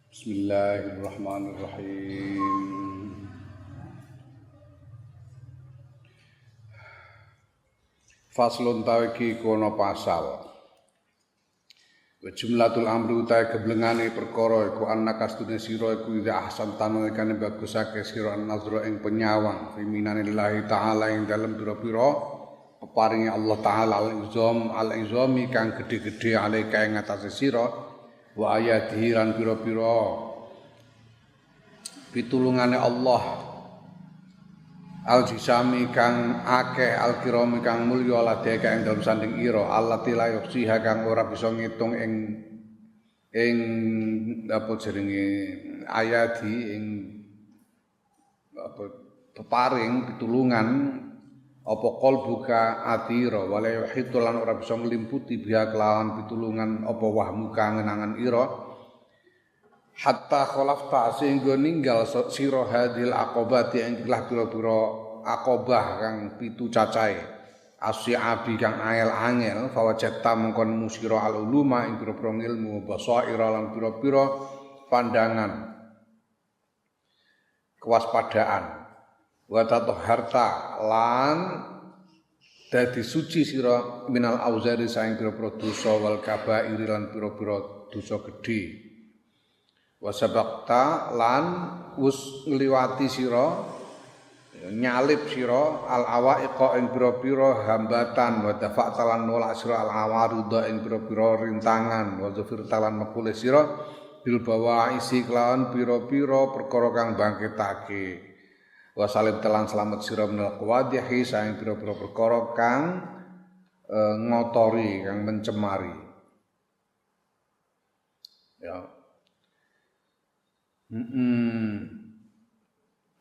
Bismillahirrahmanirrahim. Faslun tawiki kono pasal. Jumlatul amri utahe geblengane perkara iku annakastune sira iku ida ahsan tanu kane bagusake sira an-nazra ing penyawang fiminanillahi taala ing dalem pira-pira peparinge Allah taala al-izami kang gedhe-gedhe alika ing atase sira wa ayatihi lan pira-pira pitulungane Allah al-jisami kang akeh al-kirami kang mulya ladeke ing dalem sanding ira allati la yuksiha kang ora bisa ngitung ing apa jenenge ayati ing apa peparing pitulungan apa qalbuka atira wala yuhitu lan ora bisa nglimputi biha kelawan pitulungan apa wahmu kang ngenangan ira hatta khalafta sehingga ninggal sira hadil aqobati ing ikhlas pira-pira aqobah kang pitu cacahe asyabi kang angel-angel fawajatta mengkon musira al uluma ing pira-pira ilmu basaira lan pira-pira pandangan kewaspadaan wa tatahharta lan dadi suci sira minal auzari saing pira-pira dosa wal kabair lan pira-pira dosa gedhe wa sabaqta lan wis ngliwati sira nyalip sira al awaiqa ing pira-pira hambatan wa dafa'ta lan nolak sira al awarida ing pira-pira rintangan wa zafirta lan mekule sira bil bawaisi kelawan pira-pira perkara kang bangkitake wa salim telan selamat sira minal qawadihi saing pira-pira perkara kang ngotori kang mencemari ya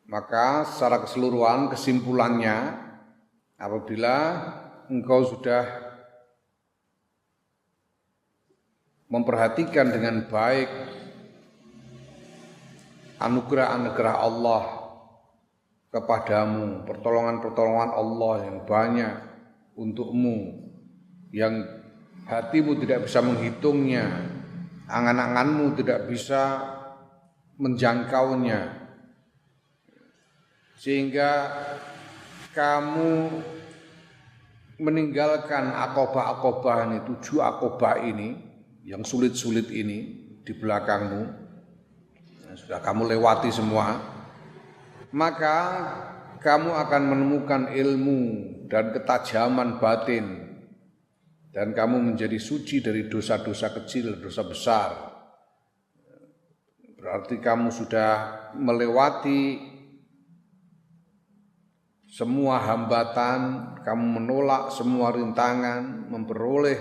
maka secara keseluruhan kesimpulannya apabila engkau sudah memperhatikan dengan baik anugerah-anugerah Allah kepadamu, pertolongan-pertolongan Allah yang banyak untukmu, yang hatimu tidak bisa menghitungnya, angan-anganmu tidak bisa menjangkaunya, sehingga kamu meninggalkan akobah-akobah ini, 7 akobah ini, yang sulit-sulit ini di belakangmu, sudah kamu lewati semua, maka kamu akan menemukan ilmu dan ketajaman batin dan kamu menjadi suci dari dosa-dosa kecil, dosa besar. Berarti kamu sudah melewati semua hambatan, kamu menolak semua rintangan, memperoleh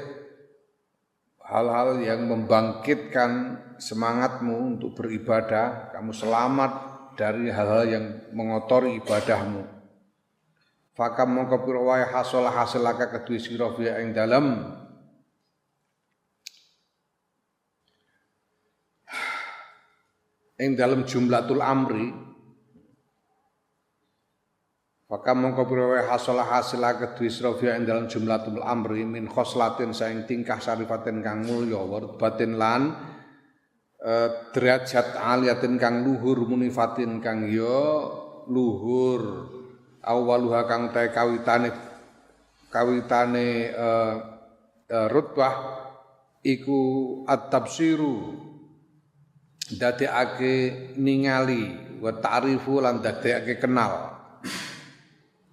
hal-hal yang membangkitkan semangatmu untuk beribadah, kamu selamat dari hal-hal yang mengotori ibadahmu. Fakam mongko pira wae hasilaka kedue sira fiha ing dalem jumlatul amri. Fakam mongko pira wae hasilaka kedue sira fiha ing dalem jumlatul amri min khoslatin saing tingkah sarifatin kang mulya warbatin lan derajat aliyatin kang luhur munifatin kang ya luhur awaluha kang ta kawitane rutbah iku at-tafsiru dadekake ningali wa ta'rifu lan dadekake kenal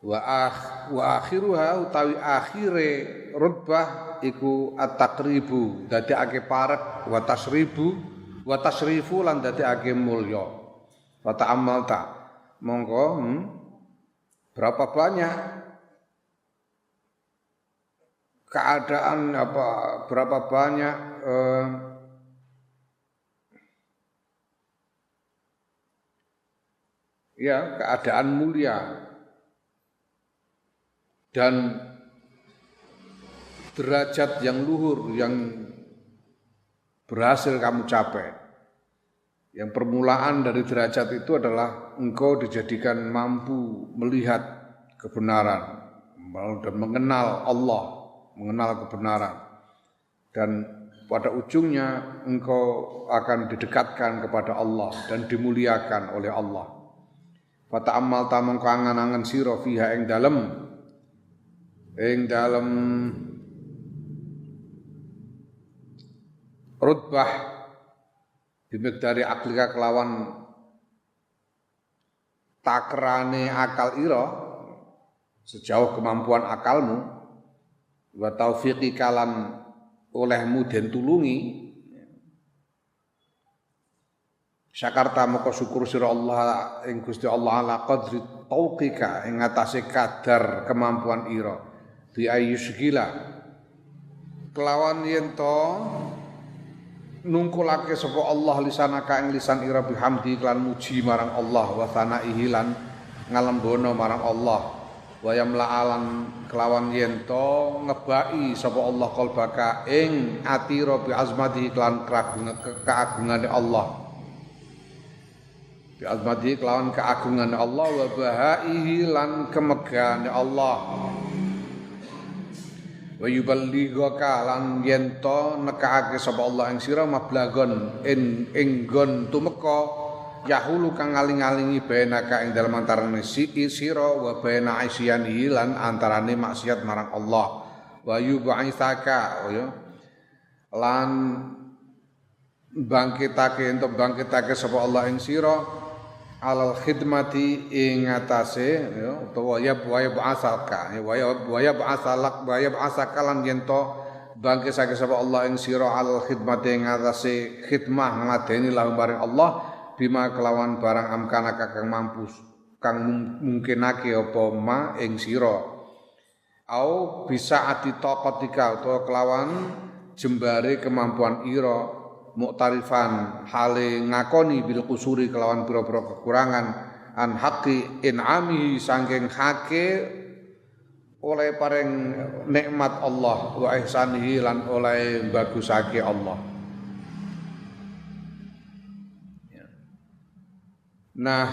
wa akhiruha utawi akhire rutbah iku at-taqribu dadekake parek wa tasrifu lan dadekake mulya wa ta'ammalta monggo berapa banyak keadaan berapa banyak keadaan mulia dan derajat yang luhur yang berhasil kamu capai. Yang permulaan dari derajat itu adalah engkau dijadikan mampu melihat kebenaran dan mengenal Allah, mengenal kebenaran. Dan pada ujungnya engkau akan didekatkan kepada Allah dan dimuliakan oleh Allah. Fata'ammal ta mongko angan-angan sira fiha ing dalem rutbah bimikdari aklika kelawan takrane akal ira sejauh kemampuan akalmu wa taufiqi kalan olehmu den tulungi syakarta moko syukur sira Allah ing Gusti Allah ala qadri tauqika ing atase kadar kemampuan ira bi ayyusgila kelawan yen to nungkulake sapa Allah lisanaka ing lisan ira bihamdi lan muji marang Allah wa sanaihi lan ngalembono marang Allah wa yamla'alan kelawan yen to ngebaki sapa Allah qalbaka ing atira bi azmati lan keagungane Allah bi azmati kelawan keagungane Allah wa bahaihi lan kemegahane Allah wa yuballighaka lan yen to nekake sapa Allah ing sira mablagon ing nggon tumeka yahulu kang ngaling-alingi benaka ing dalem antarane sira wa bena isyani lan antarane maksiat marang Allah wa yub'itsaka lan bangkitake sapa Allah ing sira alal khidmati ing atase utawa ya ba'asaka ya ba'asaka lan yen to bangkitake sapa Allah ing sira alal khidmati ing atase khidmah ngadeni lahu maring Allah bima kelawan barang amkanaka kang mampu kang mungkinake apa ma ing sira au bisa ati taqatika utawa kelawan jembare kemampuan ira muktarifan hale ngakoni bil kusuri kelawan pira-pira kekurangan an haqqi in'ami saking hake oleh paring nikmat Allah wa ihsanihi lan oleh bagusake Allah. Nah,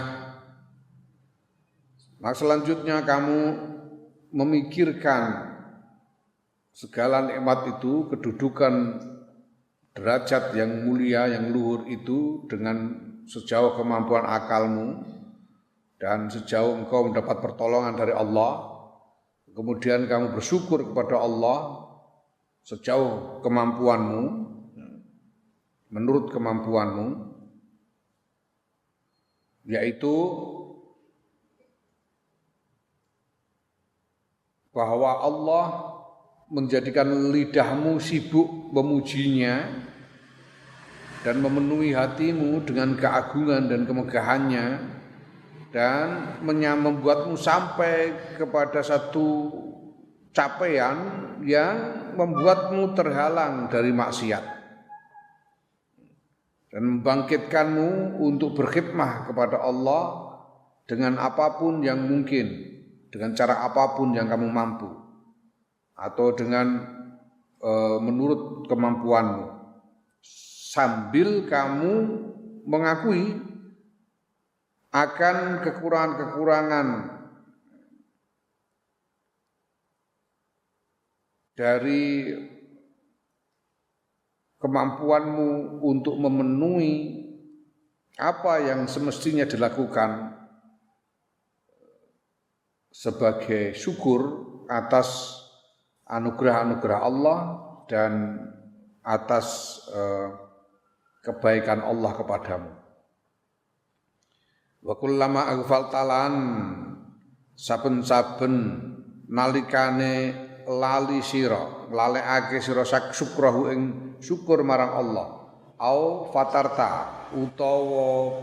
selanjutnya kamu memikirkan segala nikmat itu, kedudukan derajat yang mulia, yang luhur itu dengan sejauh kemampuan akalmu dan sejauh engkau mendapat pertolongan dari Allah. Kemudian kamu bersyukur kepada Allah sejauh kemampuanmu, menurut kemampuanmu, yaitu bahwa Allah menjadikan lidahmu sibuk memujinya dan memenuhi hatimu dengan keagungan dan kemegahannya dan membuatmu sampai kepada satu capaian yang membuatmu terhalang dari maksiat dan membangkitkanmu untuk berkhidmah kepada Allah dengan apapun yang mungkin, dengan cara apapun yang kamu mampu atau dengan menurut kemampuanmu, sambil kamu mengakui akan kekurangan-kekurangan dari kemampuanmu untuk memenuhi apa yang semestinya dilakukan sebagai syukur atas anugerah-anugerah Allah dan atas kebaikan Allah kepadamu. Wa kullama aghfaltalan saben-saben nalikane lali sira, lalekake sira syukrahu ing syukur marang Allah, au fatarta utawa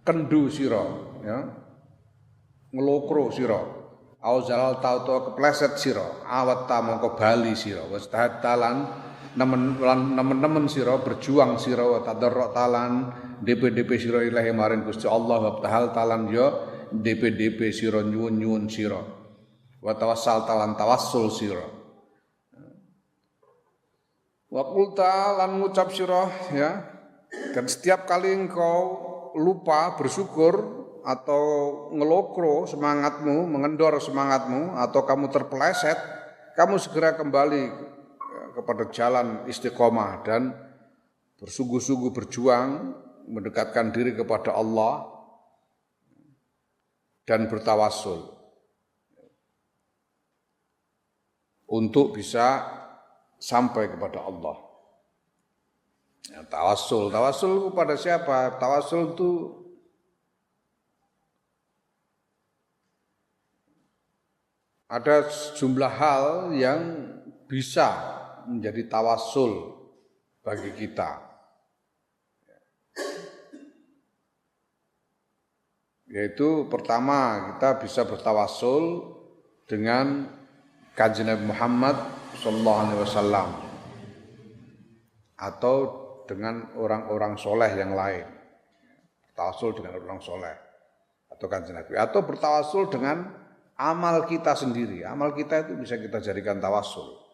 kendu sira, ya, ngelokro sira, au zalal tauto kepleset sira, awat ta mongko bali sira, wastahatalan nemen-nemen sira berjuang sira wa tadarruk talan DP sira ilahi maring Gusti Allah wa tahal talan yo DP sira nyuwun sira wa tawassal talan tawassul sira wa qulta lan ngucap sira, ya, dan setiap kali engkau lupa bersyukur atau ngelokro semangatmu, mengendor semangatmu atau kamu terpeleset kamu segera kembali kepada jalan istiqomah dan bersungguh-sungguh berjuang mendekatkan diri kepada Allah dan bertawassul untuk bisa sampai kepada Allah. Ya, tawassul kepada siapa? Tawassul itu ada sejumlah hal yang bisa menjadi tawassul bagi kita. Yaitu pertama kita bisa bertawassul dengan Kanjeng Nabi Muhammad sallallahu alaihi wasallam atau dengan orang-orang soleh yang lain. Bertawassul dengan orang soleh atau Kanjeng Nabi, atau bertawassul dengan amal kita sendiri. Amal kita itu bisa kita jadikan tawassul.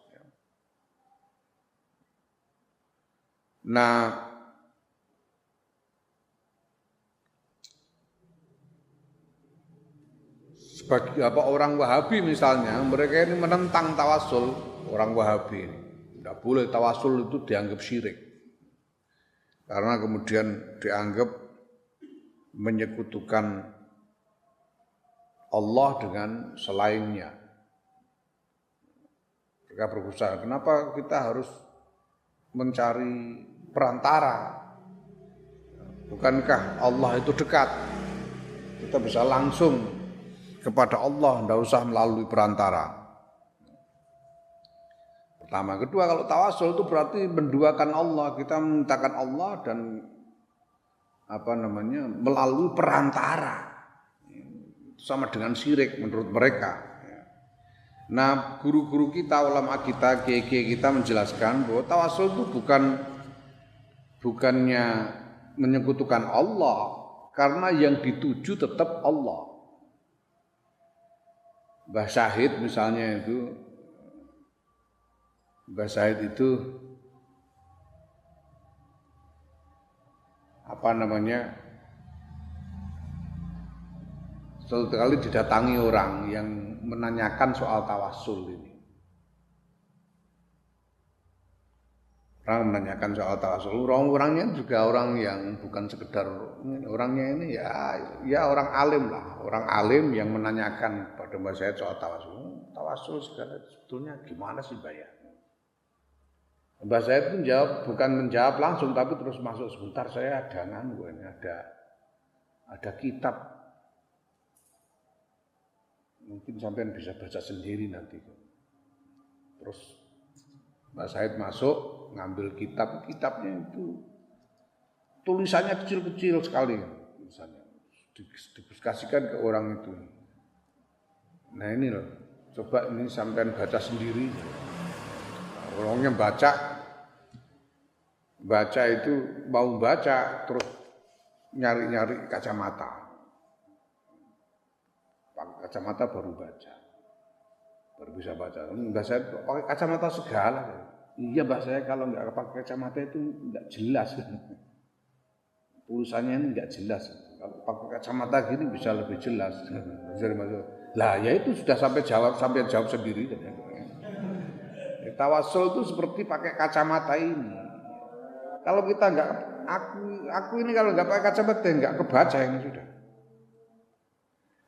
Nah, sebagai orang Wahabi misalnya, mereka ini menentang tawassul. Orang Wahabi ini tidak boleh tawassul, itu dianggap syirik karena kemudian dianggap menyekutukan Allah dengan selainnya. Mereka berusaha, kenapa kita harus mencari perantara? Bukankah Allah itu dekat? Kita bisa langsung kepada Allah, tidak usah melalui perantara. Pertama, kedua, kalau tawassul itu berarti menduakan Allah, kita memintakan Allah dan melalui perantara. Sama dengan syirik menurut mereka. Nah, guru-guru kita, ulama kita, kiai-kiai kita menjelaskan bahwa tawassul itu bukannya menyekutukan Allah, karena yang dituju tetap Allah. Mbah Syahid misalnya itu, Mbah Syahid itu suatu kali didatangi orang yang menanyakan soal tawassul ini. Orang menanyakan soal tawassul, orangnya juga orang yang bukan sekedar, orangnya ini ya orang alim lah, orang alim yang menanyakan pada Mbah Syahid soal tawassul. Tawassul segala sebetulnya gimana sih Mbah ya? Mbah Syahid pun bukan menjawab langsung, tapi terus masuk, sebentar saya ada kitab. Mungkin sampean bisa baca sendiri nanti. Terus Mbah Syahid masuk, ngambil kitabnya itu tulisannya kecil-kecil sekali, tulisannya dikasihkan ke orang itu. Nah ini loh, coba ini sampean baca sendiri. Orangnya baca itu mau baca, terus nyari-nyari kacamata. Pakai kacamata baru bisa baca. Mbah Syahid pakai kacamata segala. Iya Mbah, saya kalau nggak pakai kacamata itu nggak jelas. Tulisannya ini nggak jelas. Kalau pakai kacamata gini bisa lebih jelas. Lah ya itu sudah sampai jawab sendiri. Tawassul itu seperti pakai kacamata ini. Kalau kita nggak, aku ini kalau nggak pakai kacamata nggak kebaca ini sudah.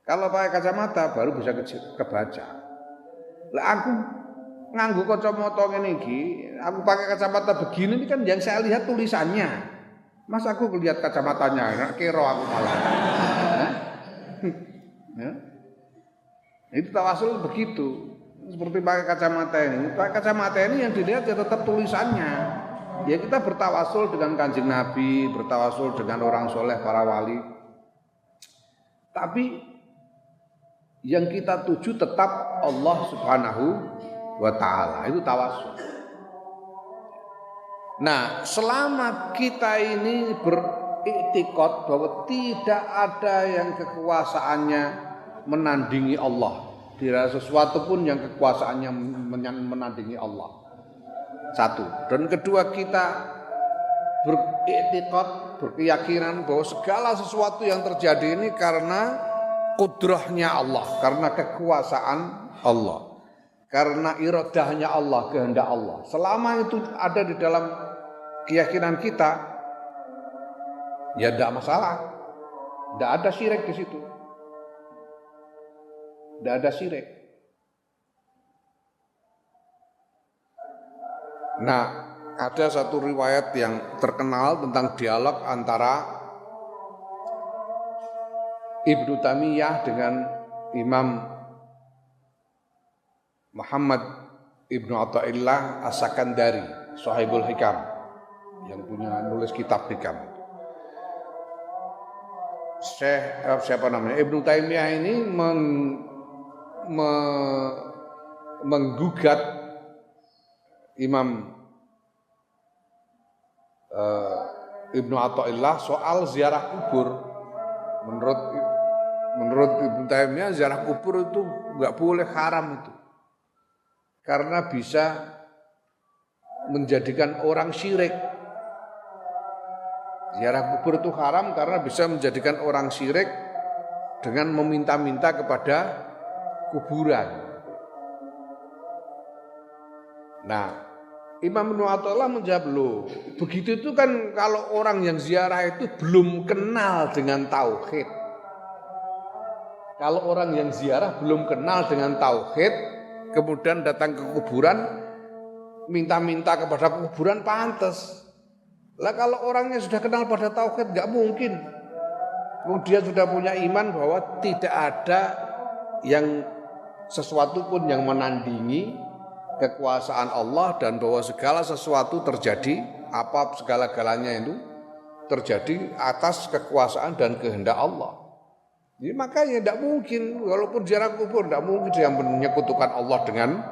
Kalau pakai kacamata baru bisa kebaca. Lah aku nganggo kacamata ngene iki, aku pakai kacamata begini ini kan yang saya lihat tulisannya. Mas aku lihat kacamatanya, kira aku malah. Ya. Itu tawassul begitu. Seperti pakai kacamata ini. Pakai kacamata ini yang dilihat ya tetap tulisannya. Ya kita bertawassul dengan Kanjeng Nabi, bertawassul dengan orang soleh, para wali. Tapi yang kita tuju tetap Allah Subhanahu wa ta'ala. Itu tawassul. Nah, selama kita ini beriktikad bahwa tidak ada yang kekuasaannya menandingi Allah, tidak sesuatu pun yang kekuasaannya menandingi Allah. Satu. Dan kedua, kita beriktikad, berkeyakinan bahwa segala sesuatu yang terjadi ini karena kudrahnya Allah, karena kekuasaan Allah. karena iradahnya Allah, kehendak Allah. Selama itu ada di dalam keyakinan kita, ya tidak masalah. Tidak ada syirik di situ. Tidak ada syirik. Nah, ada satu riwayat yang terkenal tentang dialog antara Ibnu Taimiyah dengan Imam Muhammad Ibnu Athaillah As-Sakandari, Shahibul Hikam, yang punya nulis kitab Hikam. Siapa namanya? Ibnu Taimiyah ini menggugat Imam Ibnu Athaillah soal ziarah kubur. Menurut Ibnu Taimiyah ziarah kubur itu enggak boleh, haram itu. Karena bisa menjadikan orang syirik. Ziarah kubur itu haram karena bisa menjadikan orang syirik dengan meminta-minta kepada kuburan. Nah, Imam Ibnu Athaillah menjawab, loh, begitu itu kan kalau orang yang ziarah itu belum kenal dengan tauhid. Kalau orang yang ziarah belum kenal dengan tauhid, kemudian datang ke kuburan, minta-minta kepada kuburan, pantas. Lah kalau orangnya sudah kenal pada tauhid, nggak mungkin. Dia sudah punya iman bahwa tidak ada yang sesuatu pun yang menandingi kekuasaan Allah, dan bahwa segala sesuatu terjadi, apa segala-galanya itu terjadi atas kekuasaan dan kehendak Allah. Jadi makanya tidak mungkin, walaupun ziarah kubur, tidak mungkin dia menyekutukan Allah dengan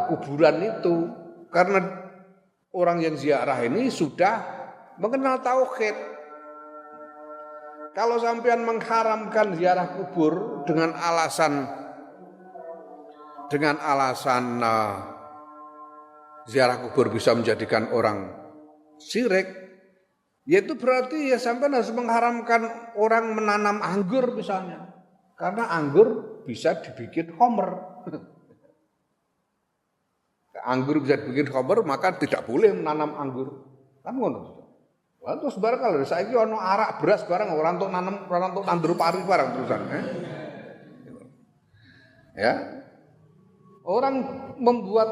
kuburan itu, karena orang yang ziarah ini sudah mengenal tauhid. Kalau sampean mengharamkan ziarah kubur dengan alasan ziarah kubur bisa menjadikan orang syirik, yaitu berarti ya sampai harus mengharamkan orang menanam anggur misalnya. Karena anggur bisa dibikin homer. Anggur bisa dibikin homer, maka tidak boleh menanam anggur. Kan ngono. Wah, terus barang kalau saiki ono arak beras barang orang untuk nanam, orang untuk tandur pari barang terusan. Ya. Orang membuat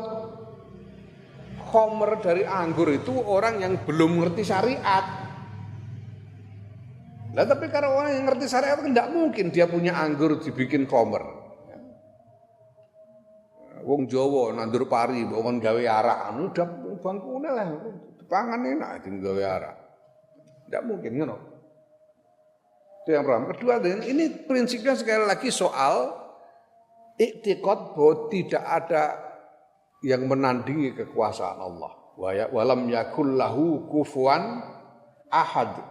homer dari anggur itu orang yang belum ngerti syariat. Lah tapi kalau orang yang ngerti syariat kan tidak mungkin dia punya anggur dibikin homer. Wong Jawa nandur pari, wong gawe arak, udah bangkune lah, pangan enak gawe arak. Tidak mungkin, ngono. Itu yang pertama. Kedua, ini prinsipnya sekali lagi soal iktiqad bahwa tidak ada yang menandingi kekuasaan Allah. Walam yakul lahu kufuwan ahad.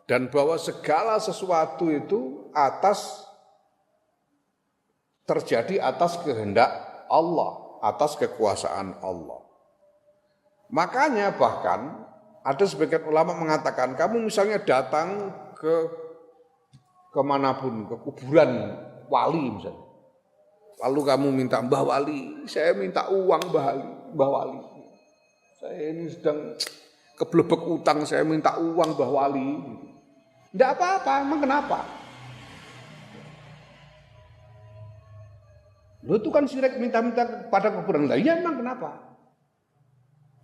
Dan bahwa segala sesuatu itu terjadi atas kehendak Allah, atas kekuasaan Allah. Makanya bahkan ada sebagian ulama mengatakan, kamu misalnya datang ke kemanapun, ke kuburan wali misalnya. Lalu kamu minta, Mbah Wali, saya minta uang Mbah Wali. Saya ini sedang keblebek utang, saya minta uang Mbah Wali. Tidak apa-apa, emang kenapa? Lu itu kan syirik minta-minta pada kuburan. Lah iya emang kenapa?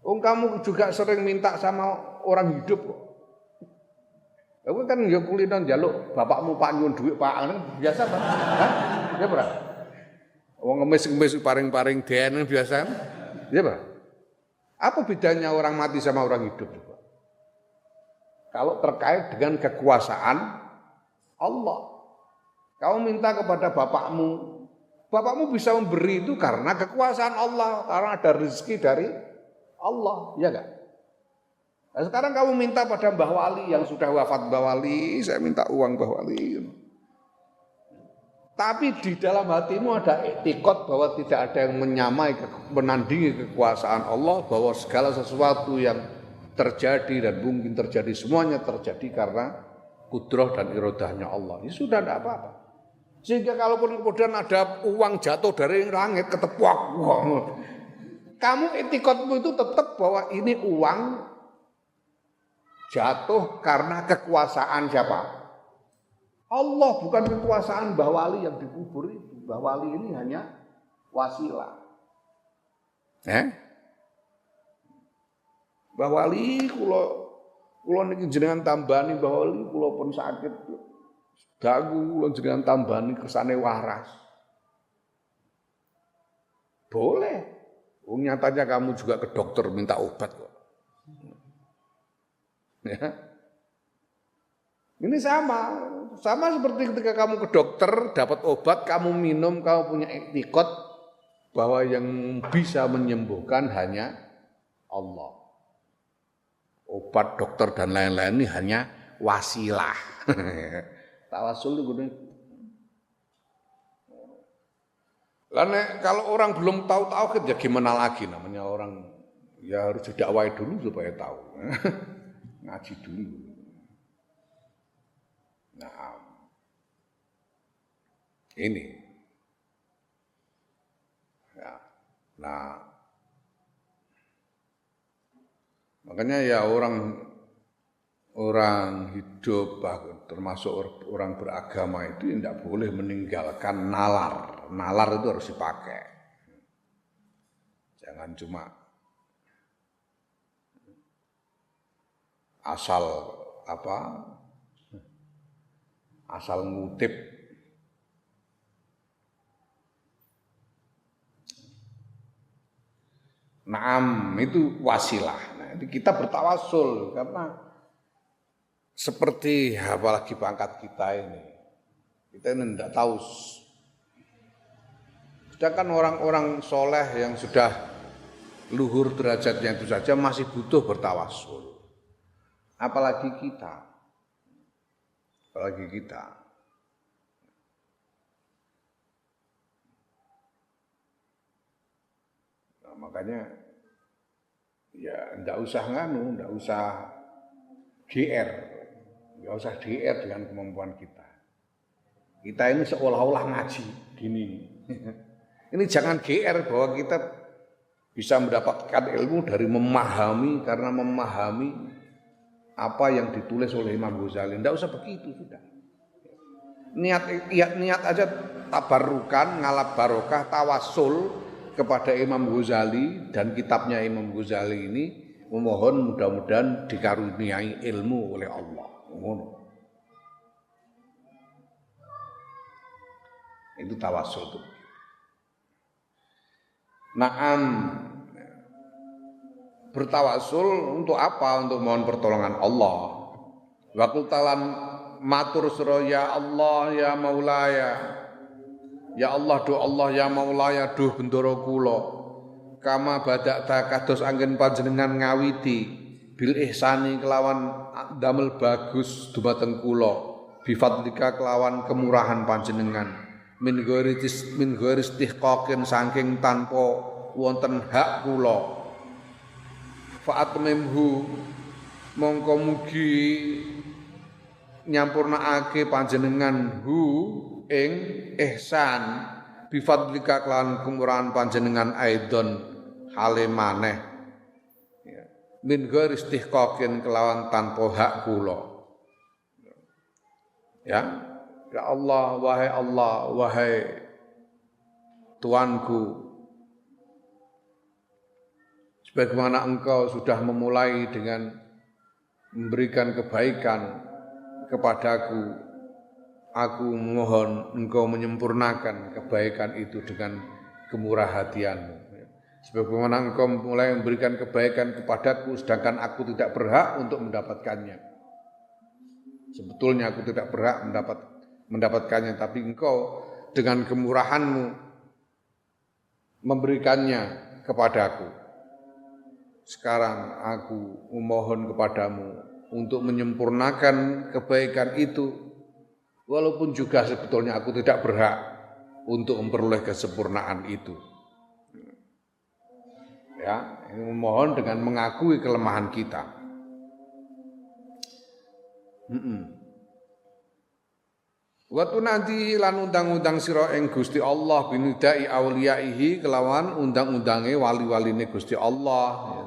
Kamu juga sering minta sama orang hidup kok. Aku kan ya kulinan njaluk bapakmu Pak nyuwun dhuwit Pak, biasa kan? Hah? Ya ora? Wong ngemis-ngemis paring-paring den biasa kan? Ya ora? Apa bedanya orang mati sama orang hidup? Kalau terkait dengan kekuasaan Allah. Kamu minta kepada bapakmu bisa memberi itu karena kekuasaan Allah, karena ada rezeki dari Allah, ya enggak? Nah, sekarang kamu minta pada Mbah Wali yang sudah wafat, Mbah Wali, saya minta uang Mbah Wali. Tapi di dalam hatimu ada iktikad bahwa tidak ada yang menandingi kekuasaan Allah, bahwa segala sesuatu yang terjadi dan mungkin terjadi semuanya terjadi karena kudrah dan iradahnya Allah. Ini sudah tidak apa-apa. Sehingga kalaupun kemudian ada uang jatuh dari langit ketepuk, kamu etikotmu itu tetap bahwa ini uang jatuh karena kekuasaan siapa? Allah, bukan kekuasaan Mbah Wali yang dikubur itu. Mbah Wali ini hanya wasilah. Mbah Wali kula niki jenengan tambani Mbah Wali kula pun sakit. Dagu kula jenengan tambani kersane waras. Boleh. Nyatanya kamu juga ke dokter minta obat kok. Ya. Ini sama seperti ketika kamu ke dokter dapat obat, kamu minum, kamu punya etikot bahwa yang bisa menyembuhkan hanya Allah. Obat, dokter dan lain-lain ini hanya wasilah. Tawasul itu gini. Karena kalau orang belum tahu tauhid ya gimana lagi, namanya orang ya harus didakwai dulu supaya tahu. Ngaji dulu. Nah, ini. Ya. Nah, makanya ya orang hidup termasuk orang beragama itu tidak boleh meninggalkan nalar. Nalar itu harus dipakai. Jangan cuma asal ngutip. Naam itu wasilah. Nah, itu kita bertawasul karena seperti apalagi pangkat kita ini tidak tahu. Sedangkan orang-orang soleh yang sudah luhur derajatnya itu saja masih butuh bertawasul. Apalagi kita. Nah, makanya ya enggak usah enggak usah GR. Enggak usah GR dengan kemampuan kita. Kita ini seolah-olah ngaji gini. Ini jangan GR bahwa kita bisa mendapatkan ilmu dari memahami karena memahami apa yang ditulis oleh Imam Ghazali. Tidak usah begitu sudah. Niat aja tabarukan, ngalap barokah, tawasul kepada Imam Ghazali dan kitabnya Imam Ghazali ini memohon mudah-mudahan dikaruniai ilmu oleh Allah. Itu tawasul itu. Naam, bertawasul untuk apa? Untuk mohon pertolongan Allah. Waktu talan matur sura ya Allah ya Maulaya. Ya Allah do Allah ya Maulaya do bendoro kula. Kama badakta kados anggen panjenengan ngawiti bil ihsani kelawan damel bagus dumateng kula. Bi fadlika kelawan kemurahan panjenengan. Min ghairi istihqaqin saking tanpa wonten hak kula fa'atmimhu mongko mugi nyampurnaake panjenengan hu ing ihsan bi fadlika kelawan kemurahan panjenengan aidon hale maneh min ghairi istihqaqin kelawan tanpa hak kula ya. Ya Allah, wahai Tuanku, sebagaimana Engkau sudah memulai dengan memberikan kebaikan kepadaku, aku mohon Engkau menyempurnakan kebaikan itu dengan kemurah hatianmu. Sebagaimana Engkau mulai memberikan kebaikan kepadaku, sedangkan aku tidak berhak untuk mendapatkannya. Sebetulnya aku tidak berhak mendapatkannya, tapi Engkau dengan kemurahanmu memberikannya kepadaku. Sekarang aku memohon kepadamu untuk menyempurnakan kebaikan itu, walaupun juga sebetulnya aku tidak berhak untuk memperoleh kesempurnaan itu. Ya, ini memohon dengan mengakui kelemahan kita. Wa tunadi lan undang-undang sira ing Gusti Allah binidai auliyaihi kelawan undang-undange wali-waline Gusti Allah.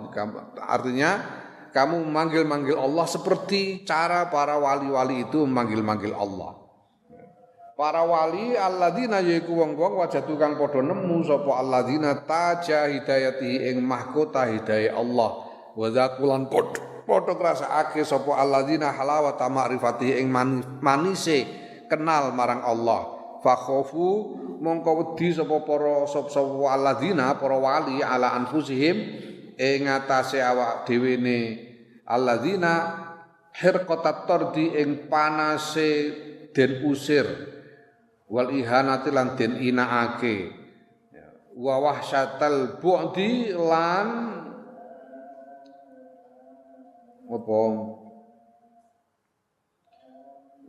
Artinya kamu memanggil-manggil Allah seperti cara para wali-wali itu memanggil-manggil Allah. Para wali alladzina yaiku wong-wong wajatu kang padha nemu sapa alladzina taja hidayati ing mahkota hidayah Allah. Wa zaqulan padha ngrasakake sapa alladzina halawata ma'rifati ing manise kenal marang Allah. Fakhofu mongko wedi sapa para alladzina para wali ala anfusihim ing atase awak dhewe ne alladzina hirqatat tardi ing panase den usir wal ihanati lan den inaake wa wahsyatal bu'di lan apa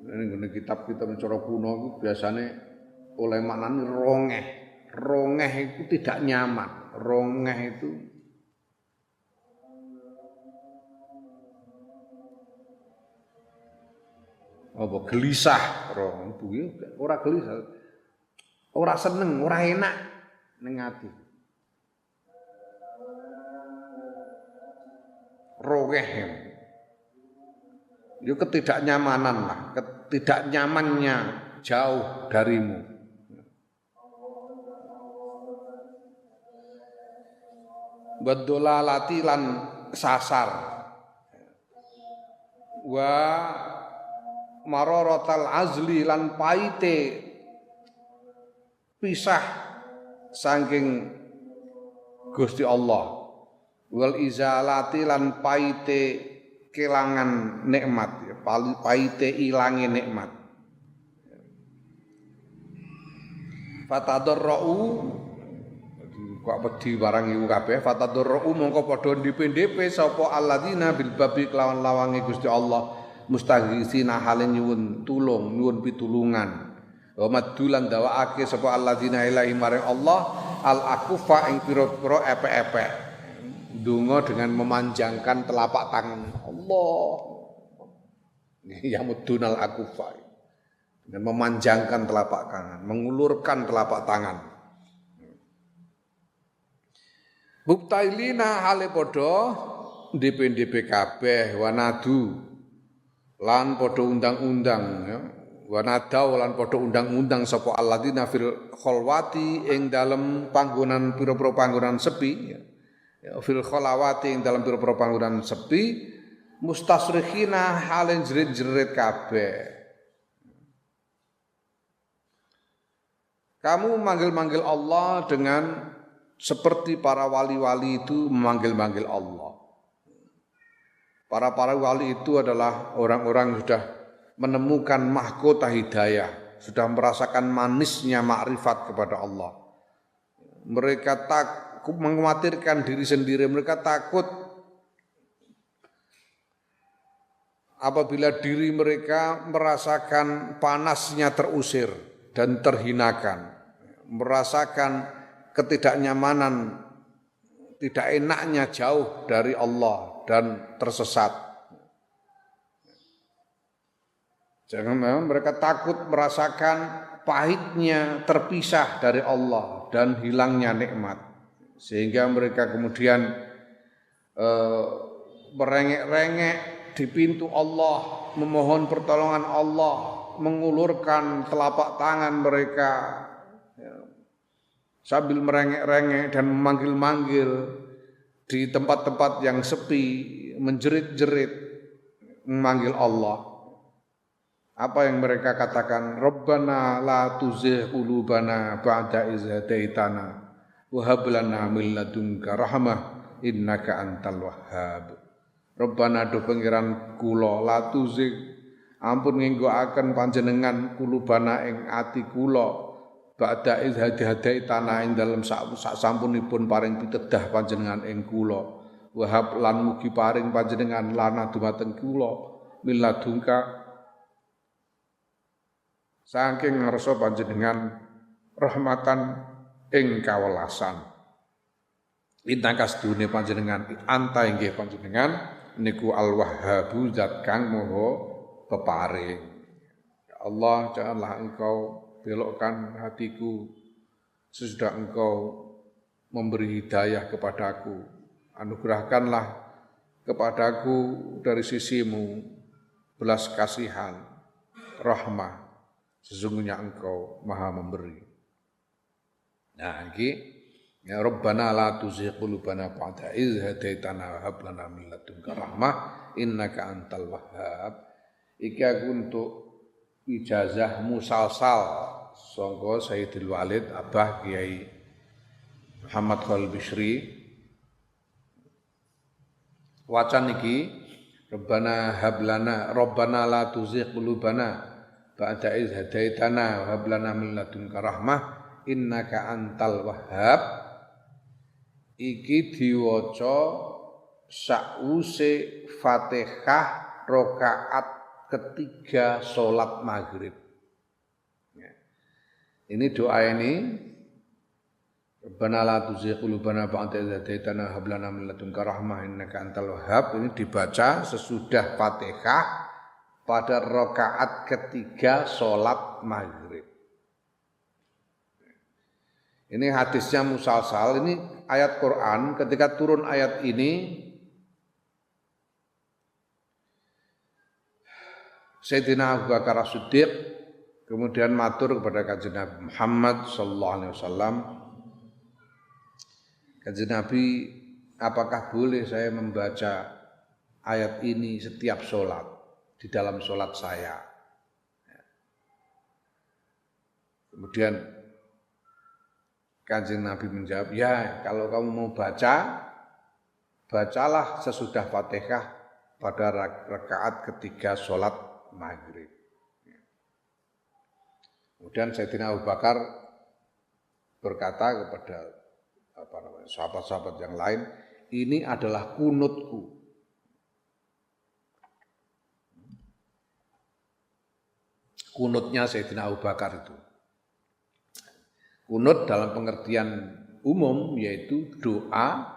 ini kitab-kitab cara kuno itu biasanya oleh maknanya rongeh itu tidak nyaman, rongeh itu apa gelisah, rong itu ora gelisah, ora seneng, ora enak ning ati. Rongeh itu ketidaknyamanan lah, ketidaknyamannya jauh darimu. Badolalati lan sasar. Wa mararatal azli lan paite pisah saking Gusti Allah. Wal izalati lan paite kelangan nikmat, paite ilange nikmat. Fatadarra'u kok wedi barang iku kabeh, fatadarra'u mongko padha ndip-ndip sapa alladzina bil babi kelawan lawange Gusti Allah mustaghisina hale nyuwun tulung, nyuwun pitulungan. Wa madulan dawaake sapa alladzina ilahi maring Allah al akufa ing pira-pira epek-epek. Donga dengan memanjangkan telapak tangan Allah. Ya mudunal akufa. Dengan memanjangkan telapak tangan, mengulurkan telapak tangan. Buktailina hale padha ndip-ndip kabeh wanadu lan padha undang-undang ya. Wanadau lan padha undang-undang sapa alladzina fil khalwati ing dalem panggonan pira-pira panggonan sepi ya. Fil khalawati ing dalam pira-pira panggonan sepi mustasrikhina halen jerit-jerit kabeh. Kamu manggil-manggil Allah dengan seperti para wali-wali itu memanggil-manggil Allah. Para wali itu adalah orang-orang yang sudah menemukan mahkota hidayah, sudah merasakan manisnya makrifat kepada Allah. Mereka mengkhawatirkan diri sendiri, mereka takut apabila diri mereka merasakan panasnya terusir dan terhinakan, merasakan ketidaknyamanan, tidak enaknya jauh dari Allah dan tersesat. Jangan mereka takut merasakan pahitnya terpisah dari Allah dan hilangnya nikmat. Sehingga mereka kemudian merengek-rengek di pintu Allah, memohon pertolongan Allah, mengulurkan telapak tangan mereka sambil merengek-rengek dan memanggil-manggil di tempat-tempat yang sepi, menjerit-jerit memanggil Allah. Apa yang mereka katakan? Rabbana la tuzigh qulubana ba'da idh hadaitana wa hab lana min ladunka rahmah innaka antal wahhab. Rabbana do pangeran kula la tuzigh ampun ngenggoaken panjenengan kulubana ing ati kula ba'da idh hadaitana ing dalem sak sampunipun paring pitedah panjenengan ing kula wa hab lan mugi paring panjenengan lana dumateng kula min ladunka saking ngarsa panjenengan rahmatan ing kawelasan. Innaka sedune panjenengan anta inggih panjenengan niku Al-Wahhabu zat kang maha peparing. Allah, janganlah engkau belokkan hatiku sesudah engkau memberi hidayah kepadaku. Anugerahkanlah kepadaku dari sisimu belas kasihan, rahmah. Sesungguhnya engkau maha memberi. Nah, ini ya Rabbana la tuzigh qulubana ba'da idh hadaitana wa hab lana min ladunka rahmah innaka antal wahhab. Iki aku untuk ijazah musalsal sangga Sayyidul Walid Abah Kiai Muhammad Khalil Bishri. Wacan iki Rabbana la tuzigh qulubana ba'da idh hadaitana wa hab lana min ladunka rahmah innaka antal wahhab. Iki diwaca sakwuse Fatihah rakaat ketiga salat maghrib. Ini doa ini Rabbana la tuzigh qulubana ba'da idh hadaitana wa hab lana min ladunka rahmah innaka antal wahhab. Ini dibaca sesudah Fatihah pada rakaat ketiga salat maghrib. Ini hadisnya musalsal, ini ayat Quran. Ketika turun ayat ini, Sayyidina Abu Bakar As-Siddiq kemudian matur kepada Kanjeng Nabi Muhammad sallallahu alaihi wasallam, Kanjeng Nabi, apakah boleh saya membaca ayat ini setiap sholat, di dalam sholat saya? Kemudian Kanjeng Nabi menjawab, ya kalau kamu mau baca, bacalah sesudah Fatihah pada rakaat ketiga sholat maghrib. Kemudian Sayyidina Abu Bakar berkata kepada sahabat-sahabat yang lain, ini adalah kunutku. Kunutnya Sayyidina Abu Bakar itu. Kunut dalam pengertian umum yaitu doa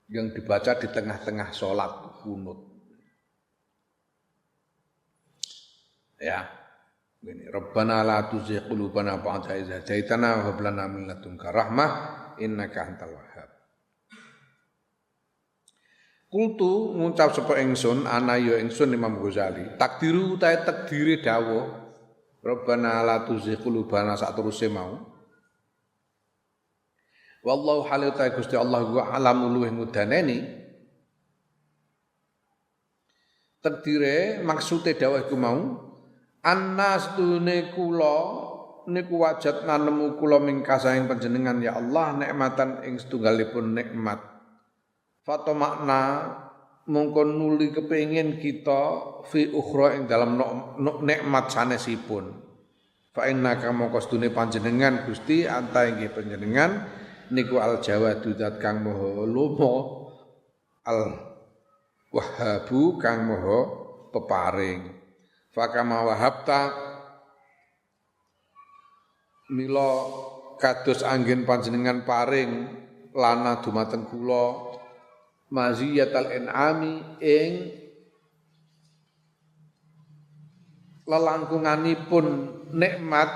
yang dibaca di tengah-tengah sholat, kunut. Ya, ini Rabbana la tuzigh qulubana ba'da idh hadaitana wa hab lana min ladunka rahmah innaka antal wahhab. Kultu ngucap sapa ingsun ana ya ingsun Imam Ghazali, takdiru utahe takdire dawuh Rabbana la tuzigh qulubana sateruse mau. Wallahu halu ta Gusti Allah wa alam luweh ngudaneni. Takdire maksude dawuh iku mau annas tune kula niku wajat nganemu kula mingkasahing panjenengan ya Allah nikmatan ing setunggalipun nikmat. Fato makna mongko nuli kepengin kita fi ukhra ing dalam nikmat sanesipun. Fa inna mongko sedune panjenengan Gusti anta inggih panjenengan niku al jawadu zat kang maha lomo al wahhabu kang maha peparing. Fakama wahabta mila kados anggen panjenengan paring lana dumateng kula maziyatal in'ami ing lelangkunganipun nikmat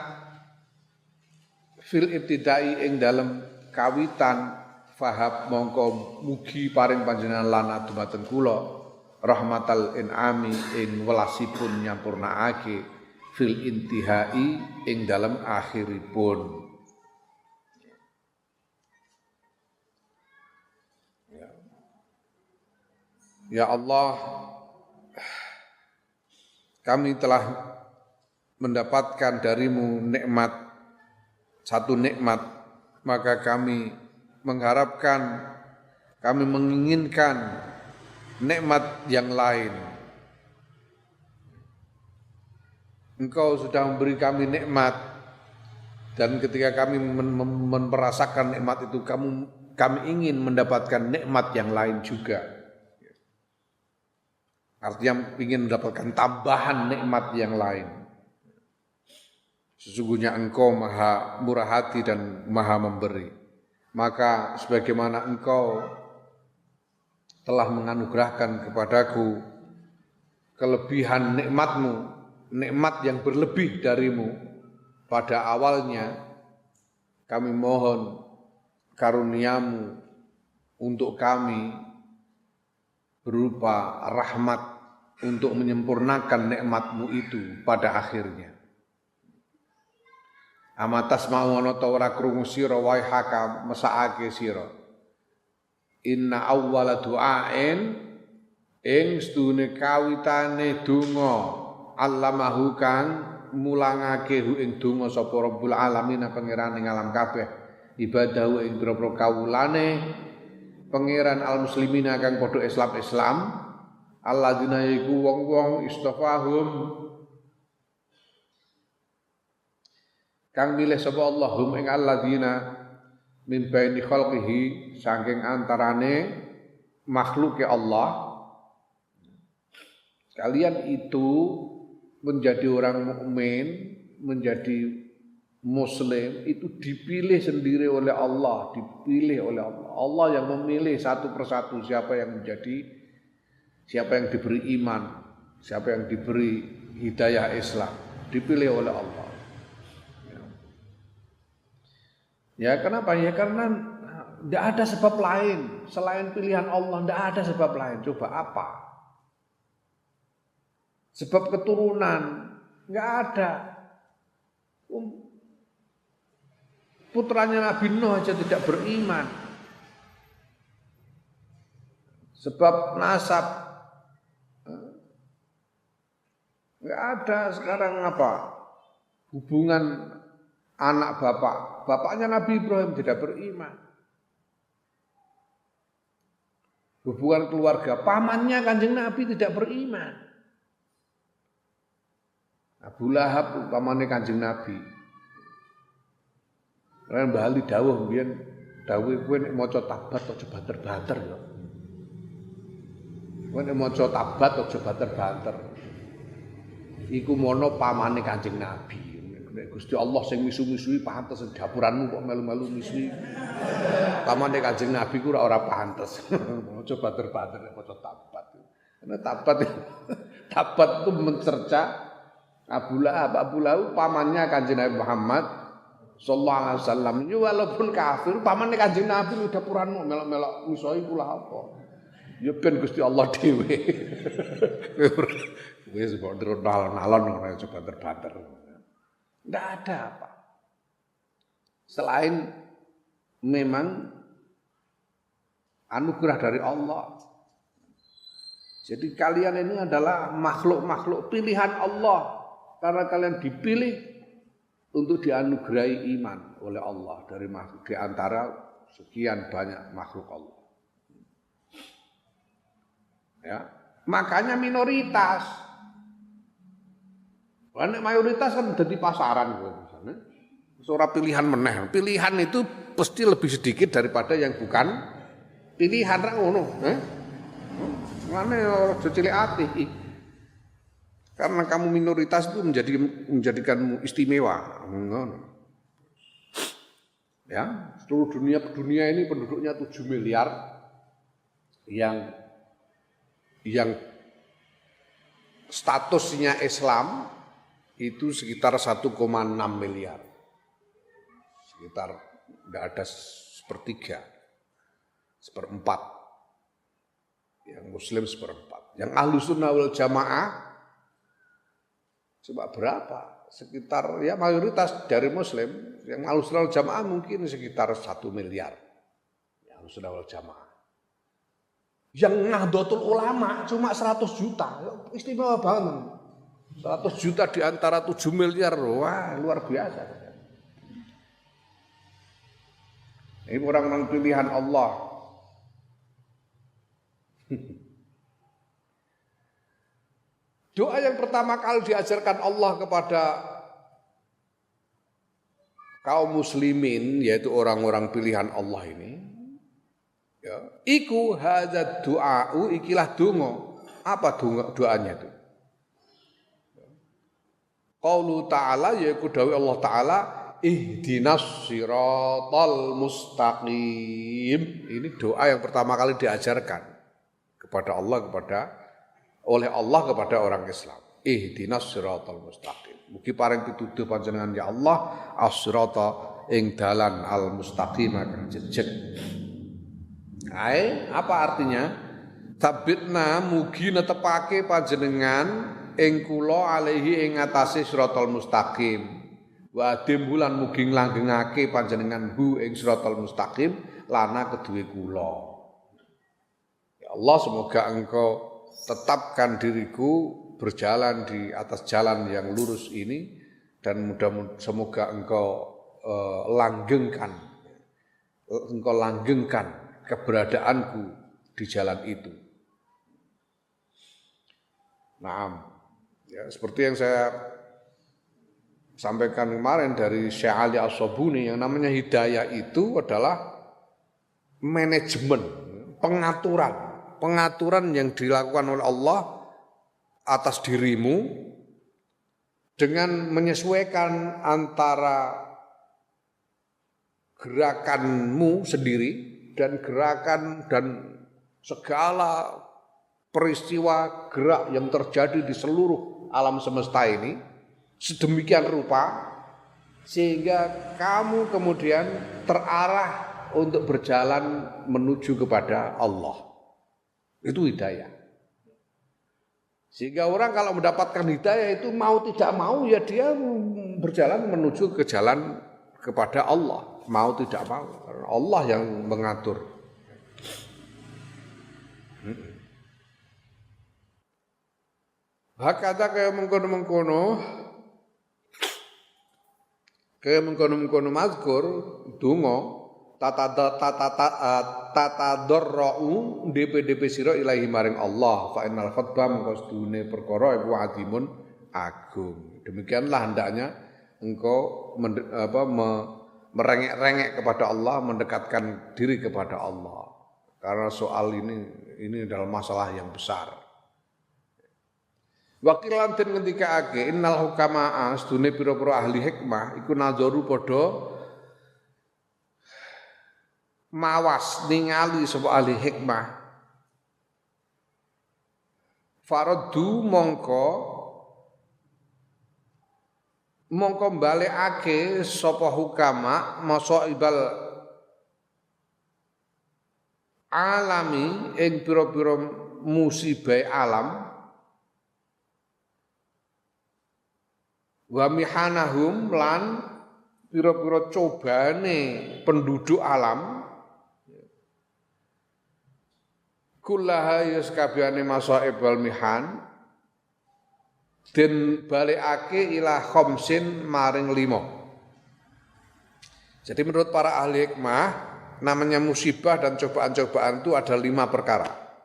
fil ibtidai ing dalem kawitan fahab mongko mugi paring panjenengan lana dumateng kula rahmatal in'ami ing welasipun nyampurnaake fil intihai ing dalam akhiripun. Ya Allah, kami telah mendapatkan darimu nikmat, satu nikmat, maka kami mengharapkan, kami menginginkan nikmat yang lain. Engkau sudah memberi kami nikmat, dan ketika kami merasakan nikmat itu, kami ingin mendapatkan nikmat yang lain juga. Artinya ingin mendapatkan tambahan nikmat yang lain. Sesungguhnya Engkau maha murah hati dan maha memberi. Maka sebagaimana Engkau telah menganugerahkan kepadaku kelebihan nikmat-Mu, nikmat yang berlebih darimu pada awalnya. Kami mohon karuniamu untuk kami berupa rahmat untuk menyempurnakan nikmatmu itu pada akhirnya. Amatas mau ana ta ora krungu sira wae haka mesakake sira. Inna awwala du'ain ing stune kawitane donga allamahu kang mulangake hu ing donga sapa Rabbul Alamin pangeran ing alam kabeh ibadahu ing pira-pira kawulane pangeran al muslimin kang padha Islam alladzina iku wong-wong istafahum kang milih sapa Allahum ing alladzina min baini khalqihi saking antarane makhluke Allah. Kalian itu menjadi orang mukmin, menjadi muslim itu dipilih sendiri oleh Allah, dipilih oleh Allah. Allah yang memilih satu persatu siapa yang diberi iman, siapa yang diberi hidayah Islam, dipilih oleh Allah. Ya kenapa? Ya karena tidak ada sebab lain selain pilihan Allah, tidak ada sebab lain. Coba apa? Sebab keturunan nggak ada. Putranya Nabi Nuh aja tidak beriman. Sebab nasab nggak ada sekarang apa? Hubungan anak bapaknya Nabi Ibrahim tidak beriman. Hubungan keluarga pamannya Kanjeng Nabi tidak beriman. Abu Lahab pamannya Kanjeng Nabi. Lan bali dawuh mbiyen dawuh kowe nek maca tabat aja banter-banter ya. Kowe nek maca tabat aja banter-banter. Iku mono pamane Kanjeng Nabi. Nek Gusti Allah sing misu-misui pantes dapuranmu kok melu-melu misui. Pamane Kanjeng Nabi ku ora pantes. Aja banter-banter nek maca tabat. Karena tabat itu mencerca Abu Lahab pamannya Kanjeng Nabi Muhammad sallallahu alaihi wasallam. Ya walaupun kafir, pamannya Kanjeng Nabi udah puranmu melok-melok misoi kula apa. Ya ben Gusti Allah dhewe. Wis kok nalon ora coba terbanter. Enggak ada apa. Selain memang anugerah dari Allah. Jadi kalian ini adalah makhluk-makhluk pilihan Allah. Karena kalian dipilih untuk dianugerahi iman oleh Allah di antara sekian banyak makhluk Allah. Ya, makanya minoritas. Karena mayoritas kan jadi pasaran misalnya. Seorang pilihan meneh. Pilihan itu pasti lebih sedikit daripada yang bukan pilihan ra ngono, Mane ora cilik ati. Karena kamu minoritas itu menjadikanmu istimewa. Ya, seluruh dunia ini penduduknya 7 miliar yang statusnya Islam itu sekitar 1,6 miliar. Sekitar tidak ada sepertiga, seperempat. Yang Muslim seperempat. Yang Ahlussunnah wal Jamaah coba berapa? Sekitar ya mayoritas dari Muslim. Yang Ahlussunnah wal Jamaah mungkin sekitar 1 miliar. Yang Ahlussunnah wal Jamaah. Yang Nahdlatul Ulama cuma 100 juta. Istimewa banget. 100 juta di antara 7 miliar. Wah, luar biasa. Ini orang pilihan Allah. Doa yang pertama kali diajarkan Allah kepada kaum muslimin, yaitu orang-orang pilihan Allah ini, ya, iku hadzal du'a'u ikilah donga. Apa doanya itu? Qaulu ta'ala yaiku dawuh Allah Ta'ala, ihdinas siratal mustaqim. Ini doa yang pertama kali diajarkan kepada Allah oleh Allah kepada orang Islam. ihdinas siratal mustaqim. Mugi paring pituduh panjenengan ya Allah as-sirata ing dalan al-mustaqim kang jejeg. Apa artinya? Sabitna mugi netepake panjenengan ing kula alaihi ing atase siratal mustaqim. Wa dimbulan mugi nglanggengake panjenengan hu ing siratal mustaqim lana kedue kula. Ya Allah, semoga Engkau tetapkan diriku berjalan di atas jalan yang lurus ini dan mudah-mudahan semoga Engkau langgengkan keberadaanku di jalan itu. Naam. Ya, seperti yang saya sampaikan kemarin dari Syekh Ali As-Sobuni, yang namanya hidayah itu adalah manajemen, pengaturan yang dilakukan oleh Allah atas dirimu dengan menyesuaikan antara gerakanmu sendiri dan gerakan dan segala peristiwa gerak yang terjadi di seluruh alam semesta ini sedemikian rupa sehingga kamu kemudian terarah untuk berjalan menuju kepada Allah. Itu hidayah. Sehingga orang kalau mendapatkan hidayah itu mau tidak mau ya dia berjalan menuju ke jalan kepada Allah. Mau tidak mau. Allah yang mengatur. Hakata kaya mengkono-mengkono mazkur donga tatadorra'u DP sira ilahi maring Allah fa innal khutbah mengko sedune perkara iku adimun agung. Demikianlah hendaknya engkau merengek-rengek kepada Allah, mendekatkan diri kepada Allah. Karena soal ini adalah masalah yang besar. Wakilan den ngendikaake innal hukama astune pira-pira ahli hikmah iku nazaru padha mawas ningali sapa ahli hikmah faraddu mongko balekake sapa hukama masaibal alami ing pira-pira musibah alam wa mihanahum lan pira-pira cobane penduduk alam kullaha yaskabiyane masaib wal mihan den balekake ila khamsin maring 5. Jadi menurut para ahli hikmah namanya musibah dan cobaan-cobaan itu ada 5 perkara.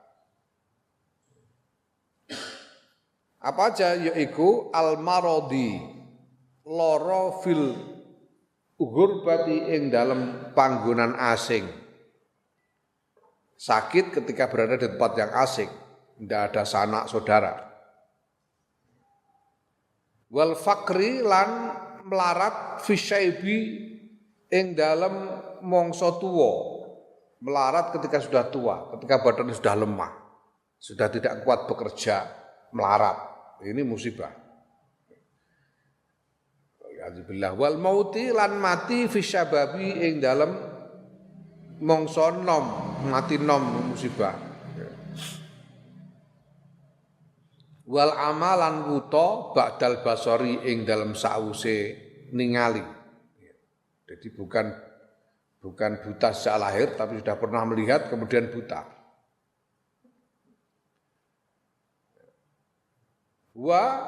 Apa aja? Yaiku al-maradi loro fil ghurbati ing dalam panggonan asing. Sakit ketika berada di tempat yang asing, tidak ada sanak saudara. Wal fakri lan melarat fisyaibi ing dalam mongso tuwa. Melarat ketika sudah tua, ketika badan sudah lemah, sudah tidak kuat bekerja, melarat. Ini musibah. Alhamdulillah wal mauti lan mati fi syababi ing dalem mangsa nom, mati nom musibah. Wal amalan wuta ba'dal basari ing dalem sause ningali. Jadi bukan buta sejak lahir tapi sudah pernah melihat kemudian buta. Wa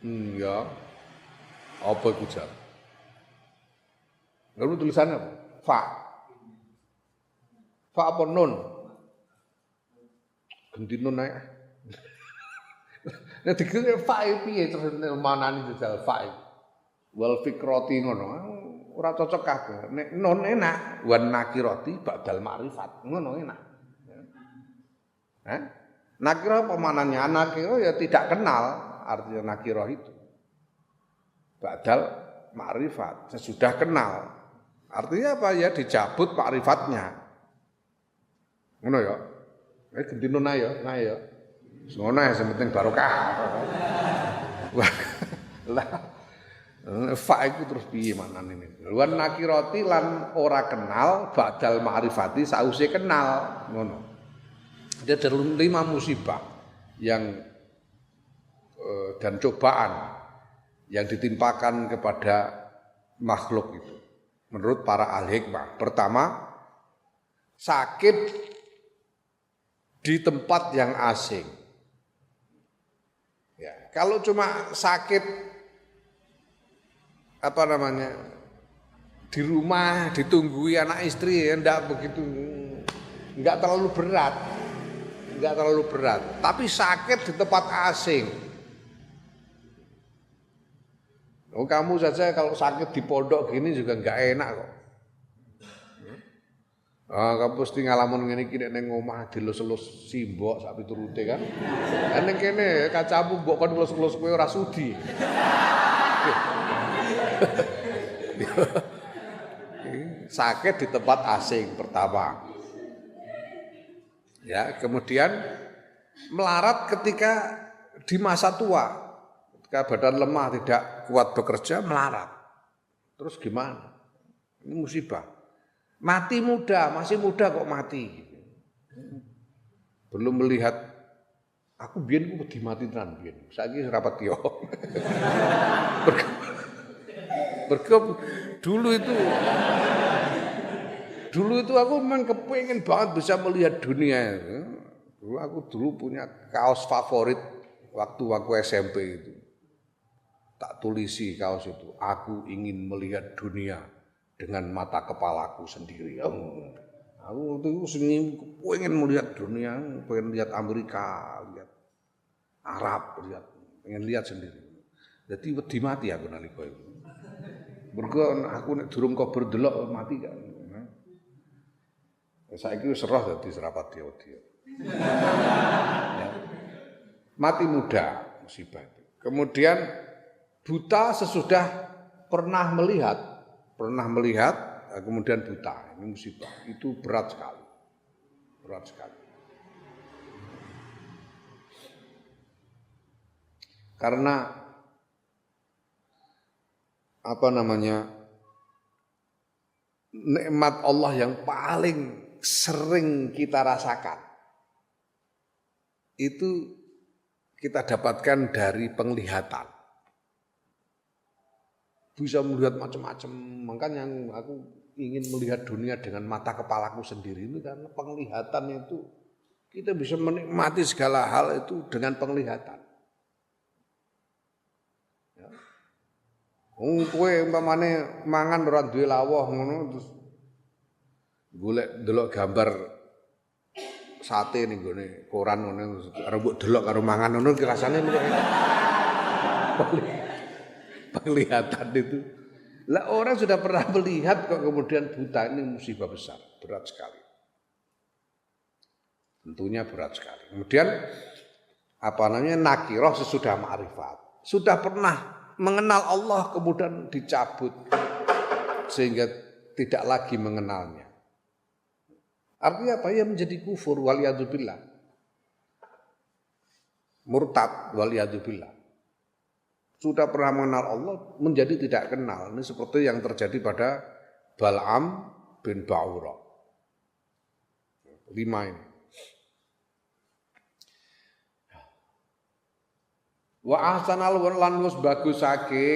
ya apa itu jar? Lalu tulisannya apa? Fa apa nun? Ganti nun ae. Nek dikira fa piye terus manani jajal fa. Wal fikrati ngono. Ora cocok kabeh. Nek nun enak, wan nakirati ba'dal ma'rifat. Ngono enak. Nakirah pemanannya nakirah ya tidak kenal, artinya nakirah itu. Ba'dal ma'rifat, sesudah kenal. Artinya apa ya? Dicabut ma'rifatnya. Ngono ya. Gendino nah ya. Ngono ya sing penting barokah. Lah fa iku terus piye maknane ini? Wan nakirati lan ora kenal badal ma'rifati sause kenal ngono. Dia ada 5 musibah yang dan cobaan yang ditimpakan kepada makhluk itu. Menurut para ahli hikmah. Pertama, sakit di tempat yang asing. Ya, kalau cuma sakit di rumah ditunggui anak istri ya enggak terlalu berat. Tapi sakit di tempat asing. Oh, kamu saja kalau sakit di pondok gini juga enggak enak kok. Kamu mesti ngalamun ngene iki nek ning omah dilus-elus simbok sak piturute kan. Ning kene kacamu mbok kon elus-elus kowe ora sudi. Sakit di tempat asing pertama. Ya, kemudian melarat ketika di masa tua. Ketika badan lemah tidak kuat bekerja melarat. Terus gimana? Ini musibah. Mati muda, masih muda kok mati. Belum melihat aku biyen ku wedi mati tenan biyen. Saiki rapat yo. Berkep dulu itu aku memang kepengen banget bisa melihat dunia. Aku dulu punya kaos favorit waktu aku SMP itu. Tak tulisi kaos itu. Aku ingin melihat dunia dengan mata kepalaku sendiri. Aku itu pengen melihat dunia, pengen lihat Amerika, lihat Arab, pengen lihat sendiri. Jadi wedi mati aku nalika itu. Mergo aku nek durung kober delok mati kan. Saiki wis roh dadi serapat wedi. Mati muda musibah itu. Kemudian buta sesudah pernah melihat, kemudian buta. Ini musibah. Itu berat sekali. Karena nikmat Allah yang paling sering kita rasakan itu kita dapatkan dari penglihatan. Bisa melihat macam-macam. Makanya aku ingin melihat dunia dengan mata kepalaku sendiri itu karena penglihatan itu kita bisa menikmati segala hal itu dengan penglihatan. Ya. Kowe umpamane mangan ora duwe lawuh ngono terus golek delok gambar sate ning gone koran ngono karo mbok delok karo mangan ngono rasane penglihatan itu. Lah orang sudah pernah melihat kok kemudian buta, ini musibah besar, berat sekali. Tentunya berat sekali. Kemudian nakirah sesudah ma'rifat. Sudah pernah mengenal Allah kemudian dicabut sehingga tidak lagi mengenalnya. Artinya apa? Ya menjadi kufur waliyadzubillah. Murtad waliyadzubillah. Sudah pernah mengenal Allah menjadi tidak kenal. Ini seperti yang terjadi pada Bal'am bin Ba'ura. 5 ini. Wa ahsanal lan wis bagusake.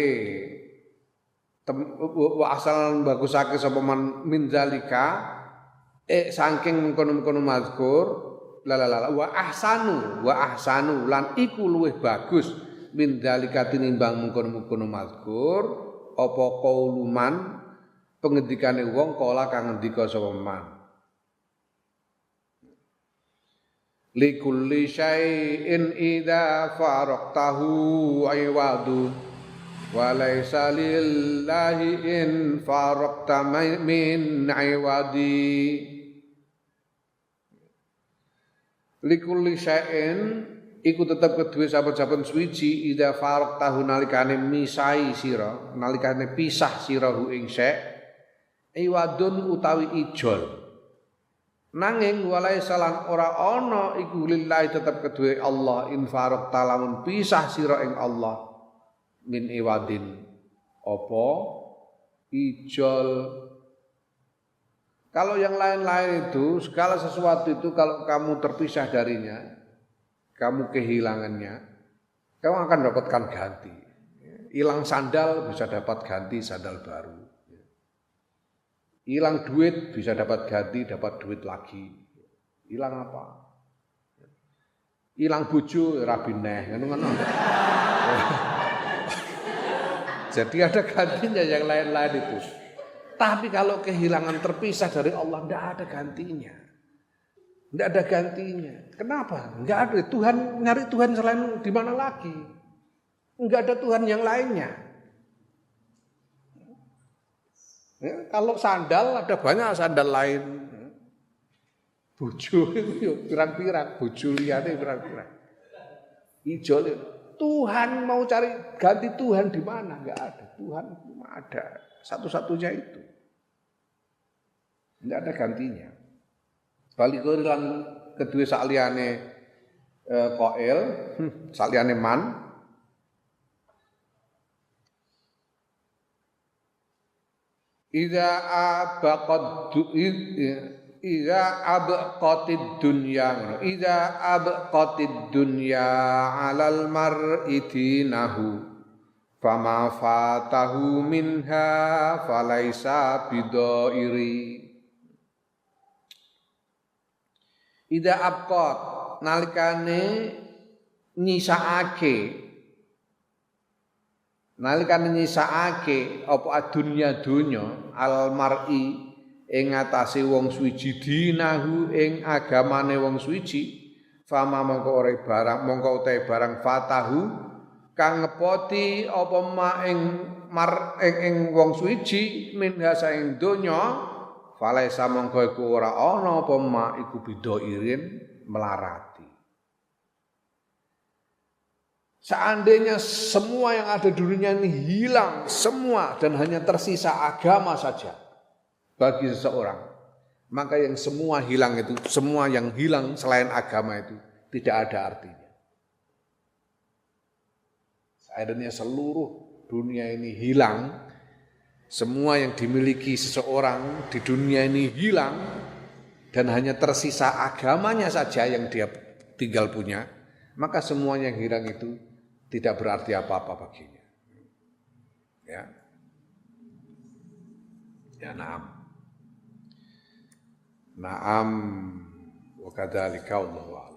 Wa ahsanal bagusake sapa man min zalika saking mengkono-mengkono mazkur wa ahsanu lan iku luwih bagus min dzalika tinimbang mengkono-mengkono mazkur apa qauluman pengendikane wong kala kang ngendika sapa man likulli syai'in idza faraqtahu aywadu wa laysa lillahi in faraqta min aywadi likulli syai'in iku tetep kedue saben-saben suwiji ida faraq tahu nalikane misai sira nalikane pisah sira hu ing syai' iwadun utawi ijol Nanging walai salan ora ana iku lillahi tetep kedue Allah infarok talamun pisah sira ing Allah min iwadin apa ijol. Kalau yang lain-lain itu segala sesuatu itu kalau kamu terpisah darinya, kamu kehilangannya, kamu akan dapatkan ganti. Hilang sandal bisa dapat ganti sandal baru. Hilang duit bisa dapat ganti, dapat duit lagi. Hilang apa? Hilang bojo rabi neh, ngono-ngono. Jadi ada gantinya yang lain-lain itu. Tapi kalau kehilangan terpisah dari Allah, tidak ada gantinya. Tidak ada gantinya. Kenapa? Tidak ada. Tuhan nyari Tuhan selain di mana lagi? Enggak ada Tuhan yang lainnya. Ya, kalau sandal ada banyak sandal lain. Bojo itu pirang-pirang, bojo liyane pirang-pirang. Ijol Tuhan mau cari ganti Tuhan di mana? Enggak ada. Tuhan cuma ada satu-satunya itu. Enggak ada gantinya. Balik lan kedua sakliyane qail, sakliyane man. Iza abqatid dunya 'alal mar'i dinahu fama fatahu minha falaisa bidairi. Iza abqat nalikane nyisakake apa adunya dunya al mar'i ing atase wong suwiji dinahu ing agamane wong suwiji fama mongko utahe barang fatahu kang ngepoti apa ma ing wong suwiji minha saing donya falaisa mongko iku ora ana apa ma iku bidairin melarati. Seandainya semua yang ada di dunia ini hilang semua dan hanya tersisa agama saja bagi seseorang, maka yang semua hilang itu, semua yang hilang selain agama itu tidak ada artinya. Seandainya seluruh dunia ini hilang, semua yang dimiliki seseorang di dunia ini hilang dan hanya tersisa agamanya saja yang dia tinggal punya, maka semua yang hilang itu tidak berarti apa-apa baginya. Ya. Ya na'am. Na'am wa kadzalika wallahu a'lam.